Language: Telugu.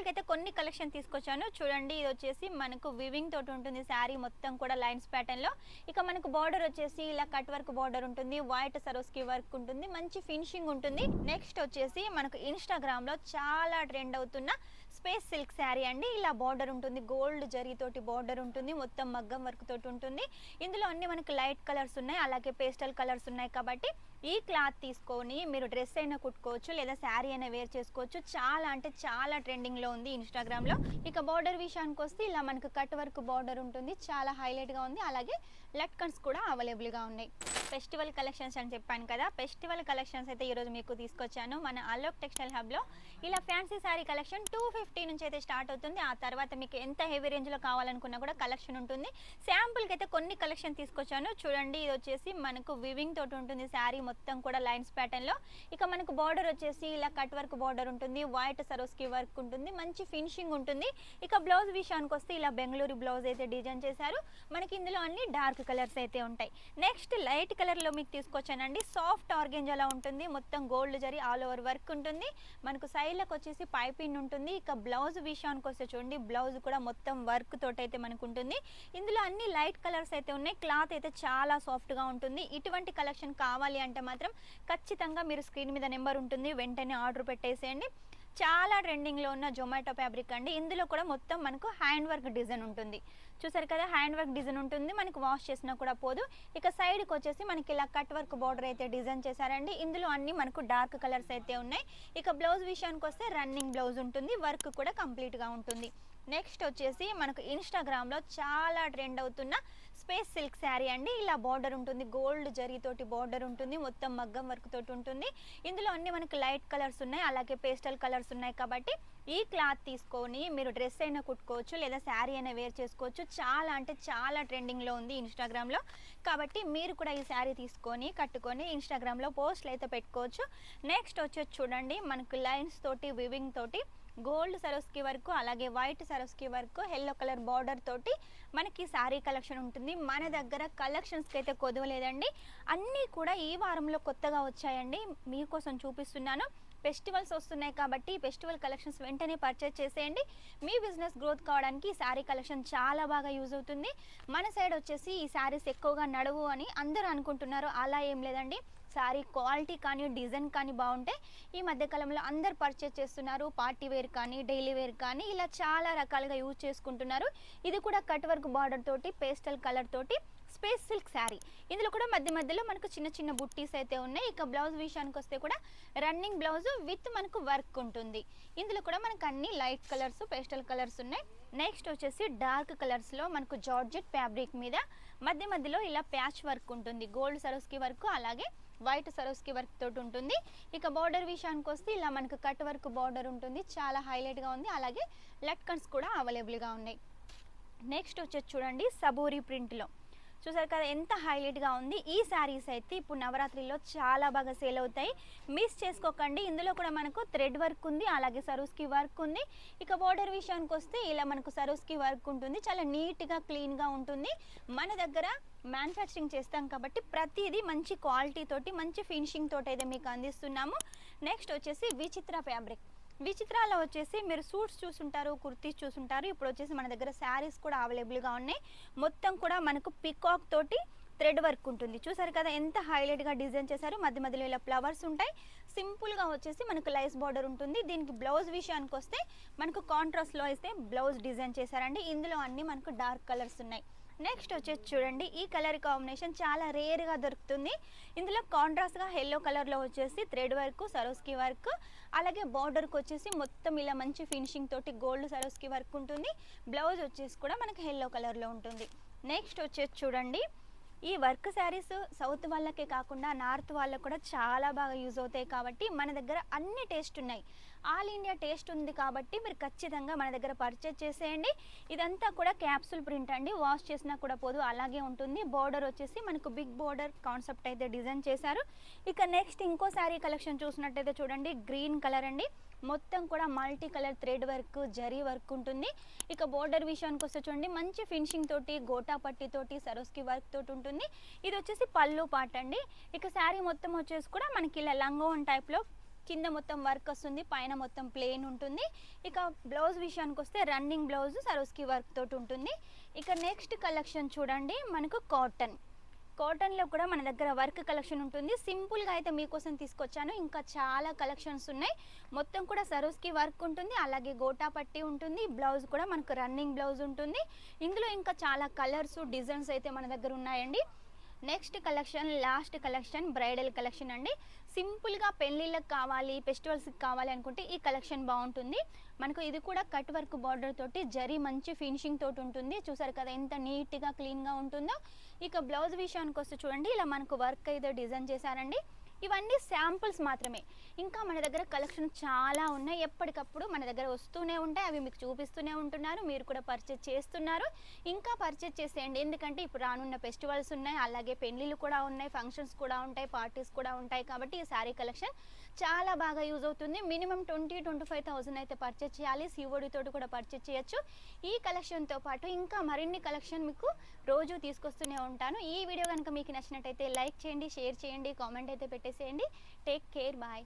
శాంపుల్కి అయితే కొన్ని కలెక్షన్ తీసుకొచ్చాను చూడండి. ఇది వచ్చేసి మనకు వివింగ్ తోటి ఉంటుంది శారీ మొత్తం కూడా లైన్స్ ప్యాటర్న్ లో. ఇక మనకు బార్డర్ వచ్చేసి ఇలా కట్ వర్క్ బార్డర్ ఉంటుంది, వైట్ సరోస్కి వర్క్ ఉంటుంది, మంచి ఫినిషింగ్ ఉంటుంది. నెక్స్ట్ వచ్చేసి మనకు ఇన్స్టాగ్రామ్ లో చాలా ట్రెండ్ అవుతున్న స్పేస్ సిల్క్ శారీ అండి. ఇలా బార్డర్ ఉంటుంది, గోల్డ్ జరీ తోటి బార్డర్ ఉంటుంది, మొత్తం మగ్గం వర్క్ తోటి ఉంటుంది. ఇందులో అన్ని మనకు లైట్ కలర్స్ ఉన్నాయి, అలాగే పేస్టల్ కలర్స్ ఉన్నాయి. కాబట్టి ఈ క్లాత్ తీసుకొని మీరు డ్రెస్ అయినా కుట్టుకోవచ్చు, లేదా శారీ అయినా వేర్ చేసుకోవచ్చు. చాలా అంటే చాలా ట్రెండింగ్ లో ఉంది ఇన్స్టాగ్రామ్ లో. ఇక బార్డర్ విషయానికి వస్తే ఇలా మనకు కట్ వర్క్ బార్డర్ ఉంటుంది, చాలా హైలైట్ గా ఉంది. అలాగే లట్కన్స్ కూడా అవైలబుల్ గా ఉన్నాయి. ఫెస్టివల్ కలెక్షన్స్ అని చెప్పాను కదా, ఫెస్టివల్ కలెక్షన్స్ అయితే ఈరోజు మీకు తీసుకొచ్చాను మన అలోక్ టెక్స్టైల్ హబ్ లో. ఇలా ఫ్యాన్సీ శారీ కలెక్షన్ 250 నుంచి అయితే స్టార్ట్ అవుతుంది. ఆ తర్వాత మీకు ఎంత హెవీ రేంజ్ లో కావాలనుకున్నా కూడా కలెక్షన్ ఉంటుంది. శాంపుల్ కి అయితే కొన్ని కలెక్షన్ తీసుకొచ్చాను చూడండి. ఇది వచ్చేసి మనకు వివింగ్ తోటి ఉంటుంది శారీ మొత్తం కూడా లైన్స్ ప్యాటర్న్ లో. ఇక మనకు బార్డర్ వచ్చేసి ఇలా కట్ వర్క్ బార్డర్ ఉంటుంది, వైట్ సరోస్కి వర్క్ ఉంటుంది, మంచి ఫినిషింగ్ ఉంటుంది. ఇక బ్లౌజ్ విషయానికి వస్తే ఇలా బెంగళూరు బ్లౌజ్ అయితే డిజైన్ చేశారు. మనకి ఇందులో అన్ని డార్క్ కలర్స్ అయితే ఉంటాయి. నెక్స్ట్ లైట్ కలర్ లో మీకు తీసుకొచ్చానండి. సాఫ్ట్ ఆర్గెంజాలా ఉంటుంది, మొత్తం gold zari all over work ఉంటుంది. మనకు సైడ్లకు వచ్చేసి పైపింగ్ ఉంటుంది. ఇక బ్లౌజ్ విషయానికి వస్తే చూడండి, బ్లౌజ్ కూడా మొత్తం వర్క్ తోటి అయితే మనకు ఉంటుంది. ఇందులో అన్ని లైట్ కలర్స్ అయితే ఉన్నాయి. క్లాత్ అయితే చాలా సాఫ్ట్ గా ఉంటుంది. ఇటువంటి కలెక్షన్ కావాలి అంటే మాత్రం ఖచ్చితంగా మీరు స్క్రీన్ మీద నెంబర్ ఉంటుంది, వెంటనే ఆర్డర్ పెట్టేసేయండి. చాలా ట్రెండింగ్లో ఉన్న జొమాటో ఫ్యాబ్రిక్ అండి. ఇందులో కూడా మొత్తం మనకు హ్యాండ్ వర్క్ డిజైన్ ఉంటుంది. చూసారు కదా, హ్యాండ్ వర్క్ డిజైన్ ఉంటుంది. మనకి వాష్ చేసినా కూడా పోదు. ఇక సైడ్కి వచ్చేసి మనకి ఇలా కట్ వర్క్ బార్డర్ అయితే డిజైన్ చేశారండి. ఇందులో అన్ని మనకు డార్క్ కలర్స్ అయితే ఉన్నాయి. ఇక బ్లౌజ్ విషయానికి వస్తే రన్నింగ్ బ్లౌజ్ ఉంటుంది, వర్క్ కూడా కంప్లీట్గా ఉంటుంది. నెక్స్ట్ వచ్చేసి మనకు ఇన్స్టాగ్రామ్లో చాలా ట్రెండ్ అవుతున్న స్పేస్ సిల్క్ శారీ అండి. ఇలా బార్డర్ ఉంటుంది, గోల్డ్ జరీతోటి బార్డర్ ఉంటుంది, మొత్తం మగ్గం వర్క్ తోటి ఉంటుంది. ఇందులో అన్ని మనకు లైట్ కలర్స్ ఉన్నాయి, అలాగే పేస్టల్ కలర్స్ ఉన్నాయి. కాబట్టి ఈ క్లాత్ తీసుకొని మీరు డ్రెస్ అయినా కుట్టుకోవచ్చు, లేదా శారీ అయినా వేర్ చేసుకోవచ్చు. చాలా అంటే చాలా ట్రెండింగ్లో ఉంది ఇన్స్టాగ్రామ్లో. కాబట్టి మీరు కూడా ఈ శారీ తీసుకొని కట్టుకొని ఇన్స్టాగ్రామ్లో పోస్ట్లు అయితే పెట్టుకోవచ్చు. నెక్స్ట్ వచ్చేసి చూడండి, మనకు లైన్స్ తోటి వివింగ్ తోటి గోల్డ్ సరోస్కి వర్క్, అలాగే white సరోస్కి work, yellow colour border తోటి మనకి శారీ కలెక్షన్ ఉంటుంది. మన దగ్గర కలెక్షన్స్కి అయితే కొదవలేదండి. అన్నీ కూడా ఈ వారంలో కొత్తగా వచ్చాయండి, మీకోసం చూపిస్తున్నాను. ఫెస్టివల్స్ వస్తున్నాయి కాబట్టి ఫెస్టివల్ కలెక్షన్స్ వెంటనే పర్చేజ్ చేసేయండి. మీ బిజినెస్ గ్రోత్ కావడానికి ఈ శారీ కలెక్షన్ చాలా బాగా యూజ్ అవుతుంది. మన సైడ్ వచ్చేసి ఈ శారీస్ ఎక్కువగా నడవు అని అందరూ అనుకుంటున్నారు, అలా ఏం లేదండి. శారీ క్వాలిటీ కానీ డిజైన్ కానీ బాగుంటే ఈ మధ్యకాలంలో అందరు పర్చేజ్ చేస్తున్నారు. పార్టీ వేర్ కానీ డైలీ వేర్ కానీ ఇలా చాలా రకాలుగా యూజ్ చేసుకుంటున్నారు. ఇది కూడా కట్ వర్క్ బార్డర్ తోటి పేస్టల్ కలర్ తోటి స్పేస్ సిల్క్ శారీ. ఇందులో కూడా మధ్య మధ్యలో మనకు చిన్న చిన్న బుట్టీస్ అయితే ఉన్నాయి. ఇక బ్లౌజ్ విషయానికి వస్తే కూడా రన్నింగ్ బ్లౌజ్ విత్ మనకు వర్క్ ఉంటుంది. ఇందులో కూడా మనకు అన్ని లైట్ కలర్స్ పేస్టల్ కలర్స్ ఉన్నాయి. నెక్స్ట్ వచ్చేసి డార్క్ కలర్స్లో మనకు జార్జెట్ ఫ్యాబ్రిక్ మీద మధ్య మధ్యలో ఇలా ప్యాచ్ వర్క్ ఉంటుంది, గోల్డ్ సరోస్కి వర్క్, అలాగే వైట్ సరోస్కి వర్క్ తోటి ఉంటుంది. ఇక బార్డర్ విషయానికి వస్తే ఇలా మనకు కట్ వర్క్ బార్డర్ ఉంటుంది, చాలా హైలైట్గా ఉంది. అలాగే లట్కన్స్ కూడా అవైలబుల్గా ఉన్నాయి. నెక్స్ట్ వచ్చేసి చూడండి, సబూరి ప్రింట్లో చూసారు కదా ఎంత హైలైట్గా ఉంది. ఈ శారీస్ అయితే ఇప్పుడు నవరాత్రిలో చాలా బాగా సేల్ అవుతాయి, మిస్ చేసుకోకండి. ఇందులో కూడా మనకు థ్రెడ్ వర్క్ ఉంది, అలాగే సరోస్కి వర్క్ ఉంది. ఇక బార్డర్ విషయానికి వస్తే ఇలా మనకు సరోస్కి వర్క్ ఉంటుంది, చాలా నీట్గా క్లీన్గా ఉంటుంది. మన దగ్గర మ్యానుఫ్యాక్చరింగ్ చేస్తాం కాబట్టి ప్రతిదీ మంచి క్వాలిటీ తోటి మంచి ఫినిషింగ్ తోటి అయితే మీకు అందిస్తున్నాము. నెక్స్ట్ వచ్చేసి విచిత్ర ఫ్యాబ్రిక్. విచిత్రాలో వచ్చేసి మీరు సూట్స్ చూసుంటారు, కుర్తీస్ చూసుంటారు. ఇప్పుడు వచ్చేసి మన దగ్గర శారీస్ కూడా అవైలబుల్గా ఉన్నాయి. మొత్తం కూడా మనకు పికాక్ తోటి థ్రెడ్ వర్క్ ఉంటుంది. చూసారు కదా ఎంత హైలైట్గా డిజైన్ చేశారు. మధ్య మధ్యలో ఇలా ఫ్లవర్స్ ఉంటాయి. సింపుల్గా వచ్చేసి మనకు లైస్ బార్డర్ ఉంటుంది. దీనికి బ్లౌజ్ విషయానికి వస్తే మనకు కాంట్రాస్ట్లో అయితే బ్లౌజ్ డిజైన్ చేశారండి. ఇందులో అన్ని మనకు డార్క్ కలర్స్ ఉన్నాయి. నెక్స్ట్ వచ్చేసి చూడండి, ఈ కలర్ కాంబినేషన్ చాలా రేర్గా దొరుకుతుంది. ఇందులో కాంట్రాస్ట్గా ఎల్లో కలర్లో వచ్చేసి థ్రెడ్ వర్క్, సరోస్కి వర్క్, అలాగే బార్డర్కి వచ్చేసి మొత్తం ఇలా మంచి ఫినిషింగ్ తోటి గోల్డ్ సరోస్కి వర్క్ ఉంటుంది. బ్లౌజ్ వచ్చేసి కూడా మనకు ఎల్లో కలర్లో ఉంటుంది. నెక్స్ట్ వచ్చేసి చూడండి, ఈ వర్క్ శారీస్ సౌత్ వాళ్ళకే కాకుండా నార్త్ వాళ్ళకు కూడా చాలా బాగా యూజ్ అవుతాయి. కాబట్టి మన దగ్గర అన్ని టేస్ట్ ఉన్నాయి, ఆల్ ఇండియా టేస్ట్ ఉంది. కాబట్టి మీరు ఖచ్చితంగా మన దగ్గర పర్చేజ్ చేసేయండి. ఇదంతా కూడా క్యాప్సూల్ ప్రింట్ అండి, వాష్ చేసినా కూడా పోదు, అలాగే ఉంటుంది. బార్డర్ వచ్చేసి మనకు బిగ్ బార్డర్ కాన్సెప్ట్ అయితే డిజైన్ చేశారు. ఇక నెక్స్ట్ ఇంకో శారీ కలెక్షన్ చూసినట్టయితే చూడండి, గ్రీన్ కలర్ అండి. మొత్తం కూడా multi colour thread work, zari work ఉంటుంది. ఇక బోర్డర్ విషయానికి వస్తే చూడండి, మంచి ఫినిషింగ్ తోటి గోటా పట్టి తోటి సరోస్కి వర్క్ తోటి ఉంటుంది. ఇది వచ్చేసి పళ్ళు పార్ట్ అండి. ఇక శారీ మొత్తం వచ్చేసి కూడా మనకి ఇలా లంగోన్ టైప్లో కింద మొత్తం వర్క్ వస్తుంది, పైన మొత్తం ప్లెయిన్ ఉంటుంది. ఇక బ్లౌజ్ విషయానికి వస్తే రన్నింగ్ బ్లౌజ్ సరోస్కి వర్క్ తోటి ఉంటుంది. ఇక నెక్స్ట్ కలెక్షన్ చూడండి, మనకు కాటన్లో కూడా మన దగ్గర వర్క్ కలెక్షన్ ఉంటుంది. సింపుల్గా అయితే మీకోసం తీసుకొచ్చాను, ఇంకా చాలా కలెక్షన్స్ ఉన్నాయి. మొత్తం కూడా సరోస్కి వర్క్ ఉంటుంది, అలాగే గోటా పట్టి ఉంటుంది. బ్లౌజ్ కూడా మనకు రన్నింగ్ బ్లౌజ్ ఉంటుంది. ఇందులో ఇంకా చాలా కలర్స్ డిజైన్స్ అయితే మన దగ్గర ఉన్నాయండి. Next collection, last collection bridal collection అండి. సింపుల్గా పెళ్ళిళ్ళకి కావాలి, ఫెస్టివల్స్కి కావాలి అనుకుంటే ఈ కలెక్షన్ బాగుంటుంది. మనకు ఇది కూడా కట్ వర్క్ బార్డర్ తోటి జరీ మంచి ఫినిషింగ్ తోటి ఉంటుంది. చూసారు కదా ఎంత నీట్గా క్లీన్గా ఉంటుందో. ఇక బ్లౌజ్ విషయానికి వస్తే చూడండి, ఇలా మనకు వర్క్ అయితే డిజైన్ చేశారండి. ఇవన్నీ శాంపుల్స్ మాత్రమే, ఇంకా మన దగ్గర కలెక్షన్ చాలా ఉన్నాయి. ఎప్పటికప్పుడు మన దగ్గర వస్తూనే ఉంటాయి, అవి మీకు చూపిస్తూనే ఉంటున్నారు. మీరు కూడా పర్చేజ్ చేస్తున్నారు, ఇంకా పర్చేజ్ చేసేయండి. ఎందుకంటే ఇప్పుడు రానున్న ఫెస్టివల్స్ ఉన్నాయి, అలాగే పెళ్ళిళ్ళు కూడా ఉన్నాయి, ఫంక్షన్స్ కూడా ఉంటాయి, పార్టీస్ కూడా ఉంటాయి. కాబట్టి ఈ శారీ కలెక్షన్ చాలా బాగా యూజ్ అవుతుంది. మినిమం 20-25,000 అయితే పర్చేజ్ చేయాలి. సిఓడి తోటి కూడా పర్చేజ్ చేయొచ్చు. ఈ కలెక్షన్తో పాటు ఇంకా మరిన్ని కలెక్షన్ మీకు రోజు తీసుకొస్తూనే ఉంటాను. ఈ వీడియో కనుక మీకు నచ్చినట్టయితే లైక్ చేయండి, షేర్ చేయండి, కామెంట్ అయితే పెట్టేసేయండి. Take care, bye.